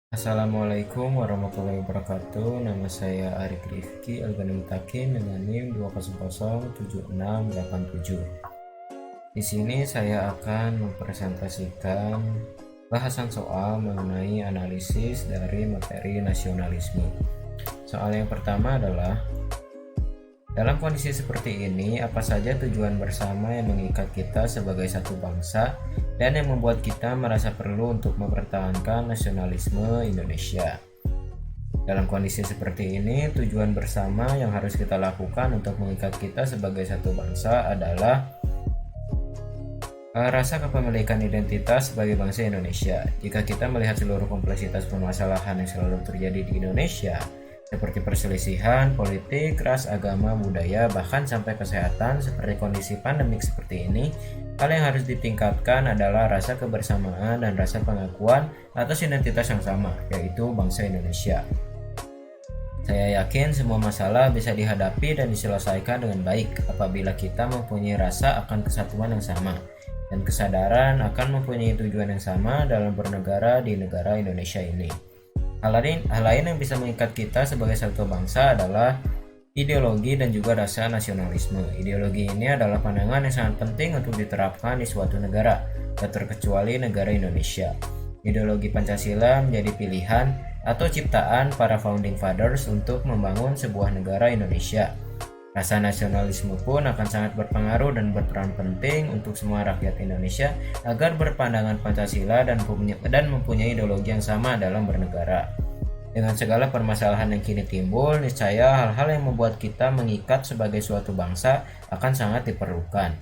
Assalamualaikum warahmatullahi wabarakatuh. Nama saya Arik Rifki Alganimtakin dengan NIM 2007687. Di sini saya akan mempresentasikan bahasan soal mengenai analisis dari materi nasionalisme. Soal yang pertama adalah, dalam kondisi seperti ini, apa saja tujuan bersama yang mengikat kita sebagai satu bangsa dan yang membuat kita merasa perlu untuk mempertahankan nasionalisme Indonesia? Dalam kondisi seperti ini, tujuan bersama yang harus kita lakukan untuk mengikat kita sebagai satu bangsa adalah rasa kepemilikan identitas sebagai bangsa Indonesia. Jika kita melihat seluruh kompleksitas permasalahan yang selalu terjadi di Indonesia, seperti perselisihan, politik, ras, agama, budaya, bahkan sampai kesehatan seperti kondisi pandemik seperti ini, hal yang harus ditingkatkan adalah rasa kebersamaan dan rasa pengakuan atas identitas yang sama, yaitu bangsa Indonesia. Saya yakin semua masalah bisa dihadapi dan diselesaikan dengan baik apabila kita mempunyai rasa akan kesatuan yang sama dan kesadaran akan mempunyai tujuan yang sama dalam bernegara di negara Indonesia ini. Hal lain yang bisa mengikat kita sebagai satu bangsa adalah ideologi dan juga rasa nasionalisme. Ideologi ini adalah pandangan yang sangat penting untuk diterapkan di suatu negara, tak terkecuali negara Indonesia. Ideologi Pancasila menjadi pilihan atau ciptaan para founding fathers untuk membangun sebuah negara Indonesia. Rasa nasionalisme pun akan sangat berpengaruh dan berperan penting untuk semua rakyat Indonesia agar berpandangan Pancasila dan mempunyai ideologi yang sama dalam bernegara. Dengan segala permasalahan yang kini timbul, niscaya hal-hal yang membuat kita mengikat sebagai suatu bangsa akan sangat diperlukan.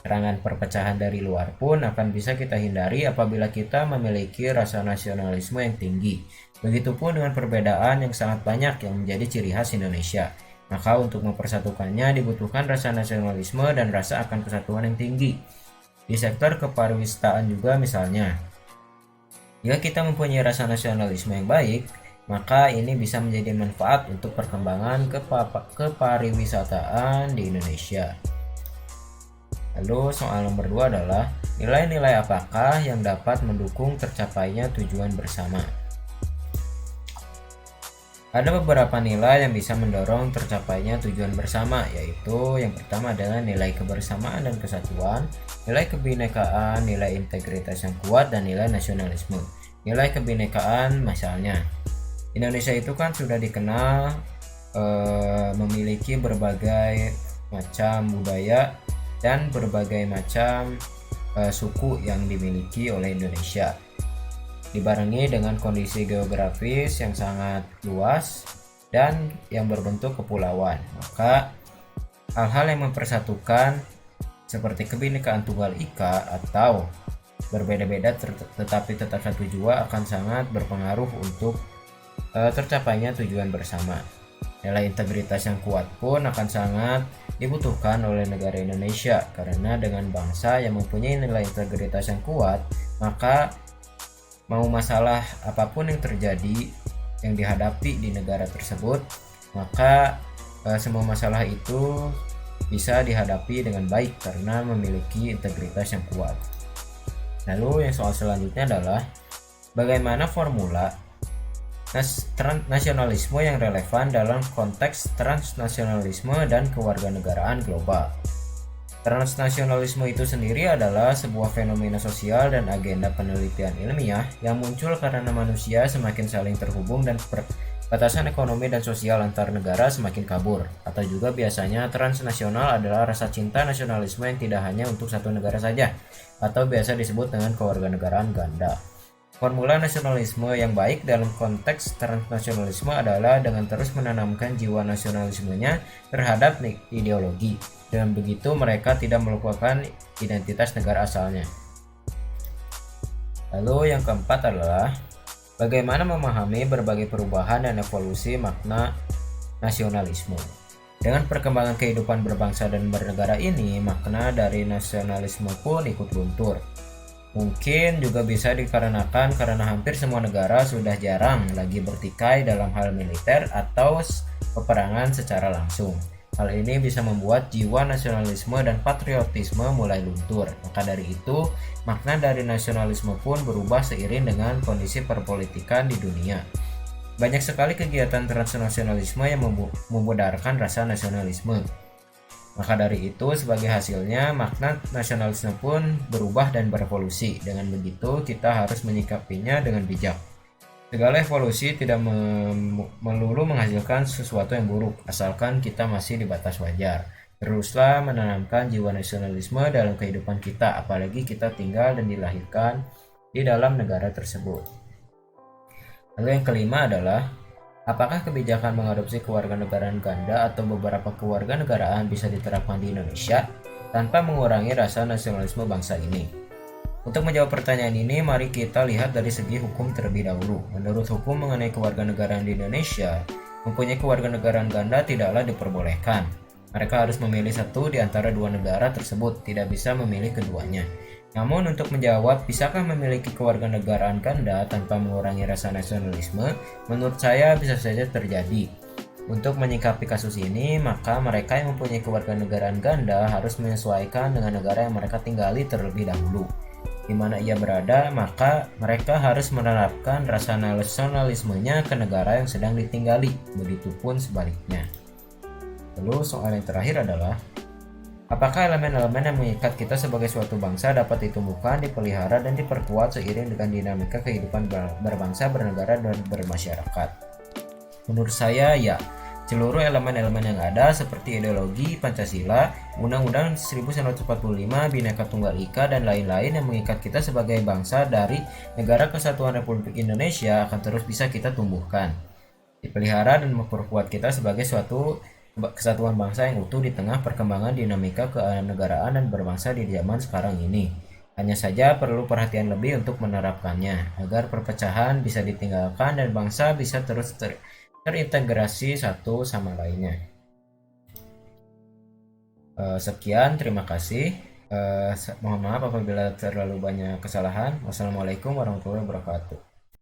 Serangan perpecahan dari luar pun akan bisa kita hindari apabila kita memiliki rasa nasionalisme yang tinggi. Begitupun dengan perbedaan yang sangat banyak yang menjadi ciri khas Indonesia. Maka untuk mempersatukannya dibutuhkan rasa nasionalisme dan rasa akan kesatuan yang tinggi. Di sektor kepariwisata juga misalnya, jika kita mempunyai rasa nasionalisme yang baik, maka ini bisa menjadi manfaat untuk perkembangan kepariwisataan di Indonesia. Lalu soal nomor 2 adalah, nilai-nilai apakah yang dapat mendukung tercapainya tujuan bersama? Ada beberapa nilai yang bisa mendorong tercapainya tujuan bersama, yaitu yang pertama adalah nilai kebersamaan dan kesatuan, nilai kebinekaan, nilai integritas yang kuat, dan nilai nasionalisme. Nilai kebinekaan misalnya, Indonesia itu kan sudah dikenal memiliki berbagai macam budaya dan berbagai macam suku yang dimiliki oleh Indonesia, dibarengi dengan kondisi geografis yang sangat luas dan yang berbentuk kepulauan. Maka hal-hal yang mempersatukan seperti kebinekaan tunggal ika atau berbeda-beda tetapi tetap satu jua akan sangat berpengaruh untuk tercapainya tujuan bersama. Nilai integritas yang kuat pun akan sangat dibutuhkan oleh negara Indonesia, karena dengan bangsa yang mempunyai nilai integritas yang kuat, maka mau masalah apapun yang terjadi yang dihadapi di negara tersebut, maka semua masalah itu bisa dihadapi dengan baik karena memiliki integritas yang kuat. Lalu yang soal selanjutnya adalah, bagaimana formula nasionalisme yang relevan dalam konteks transnasionalisme dan kewarganegaraan global. Transnasionalisme itu sendiri adalah sebuah fenomena sosial dan agenda penelitian ilmiah yang muncul karena manusia semakin saling terhubung dan batasan ekonomi dan sosial antar negara semakin kabur. Atau juga biasanya transnasional adalah rasa cinta nasionalisme yang tidak hanya untuk satu negara saja, atau biasa disebut dengan kewarganegaraan ganda. Formula nasionalisme yang baik dalam konteks transnasionalisme adalah dengan terus menanamkan jiwa nasionalismenya terhadap ideologi. Dengan begitu mereka tidak melupakan identitas negara asalnya. Lalu yang keempat adalah, bagaimana memahami berbagai perubahan dan evolusi makna nasionalisme. Dengan perkembangan kehidupan berbangsa dan bernegara ini, makna dari nasionalisme pun ikut luntur. Mungkin juga bisa dikarenakan karena hampir semua negara sudah jarang lagi bertikai dalam hal militer atau peperangan secara langsung. Hal ini bisa membuat jiwa nasionalisme dan patriotisme mulai luntur. Maka dari itu, makna dari nasionalisme pun berubah seiring dengan kondisi perpolitikan di dunia. Banyak sekali kegiatan transnasionalisme yang memudarkan rasa nasionalisme. Maka dari itu, sebagai hasilnya, makna nasionalisme pun berubah dan berevolusi. Dengan begitu, kita harus menyikapinya dengan bijak. Segala evolusi tidak melulu menghasilkan sesuatu yang buruk, asalkan kita masih di batas wajar. Teruslah menanamkan jiwa nasionalisme dalam kehidupan kita, apalagi kita tinggal dan dilahirkan di dalam negara tersebut. Lalu yang kelima adalah, apakah kebijakan mengadopsi kewarganegaraan ganda atau beberapa kewarganegaraan bisa diterapkan di Indonesia tanpa mengurangi rasa nasionalisme bangsa ini? Untuk menjawab pertanyaan ini, mari kita lihat dari segi hukum terlebih dahulu. Menurut hukum mengenai kewarganegaraan di Indonesia, mempunyai kewarganegaraan ganda tidaklah diperbolehkan. Mereka harus memilih satu di antara dua negara tersebut, tidak bisa memilih keduanya. Namun untuk menjawab bisakah memiliki kewarganegaraan ganda tanpa mengurangi rasa nasionalisme, menurut saya bisa saja terjadi. Untuk menyikapi kasus ini, maka mereka yang mempunyai kewarganegaraan ganda harus menyesuaikan dengan negara yang mereka tinggali terlebih dahulu. Di mana ia berada, maka mereka harus menerapkan rasa nasionalismenya ke negara yang sedang ditinggali, begitupun sebaliknya. Lalu soal yang terakhir adalah, apakah elemen-elemen yang mengikat kita sebagai suatu bangsa dapat ditumbuhkan, dipelihara, dan diperkuat seiring dengan dinamika kehidupan berbangsa, bernegara, dan bermasyarakat? Menurut saya, ya. Seluruh elemen-elemen yang ada seperti ideologi Pancasila, Undang-Undang 1945, Bhinneka Tunggal Ika, dan lain-lain yang mengikat kita sebagai bangsa dari Negara Kesatuan Republik Indonesia akan terus bisa kita tumbuhkan, dipelihara, dan memperkuat kita sebagai suatu kesatuan bangsa yang utuh di tengah perkembangan dinamika kenegaraan dan berbangsa di zaman sekarang ini. Hanya saja perlu perhatian lebih untuk menerapkannya, agar perpecahan bisa ditinggalkan dan bangsa bisa terus terintegrasi satu sama lainnya. Sekian, terima kasih. Mohon maaf apabila terlalu banyak kesalahan. Wassalamualaikum warahmatullahi wabarakatuh.